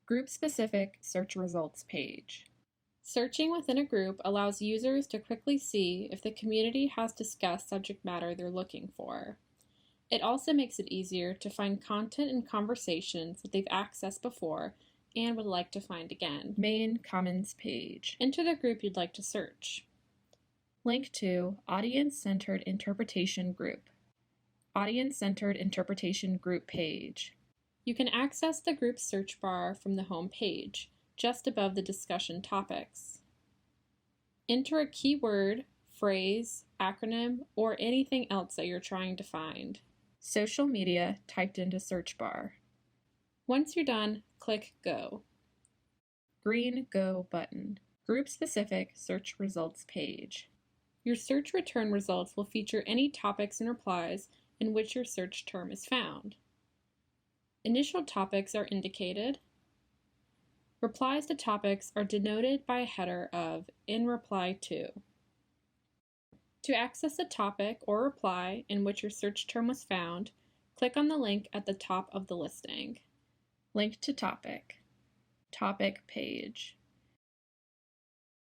Group-specific search results page. Searching within a group allows users to quickly see if the community has discussed subject matter they're looking for. It also makes it easier to find content and conversations that they've accessed before and would like to find again. Main Commons page. Enter the group you'd like to search. Link to Audience-Centered Interpretation Group. Audience-Centered Interpretation Group page. You can access the group's search bar from the home page, just above the discussion topics. Enter a keyword, phrase, acronym, or anything else that you're trying to find. Social media typed into search bar. Once you're done, click Go. Green Go button. Group-specific search results page. Your search return results will feature any topics and replies in which your search term is found. Initial topics are indicated. Replies to topics are denoted by a header of "in reply to." To access a topic or reply in which your search term was found, click on the link at the top of the listing. Link to topic. Topic page.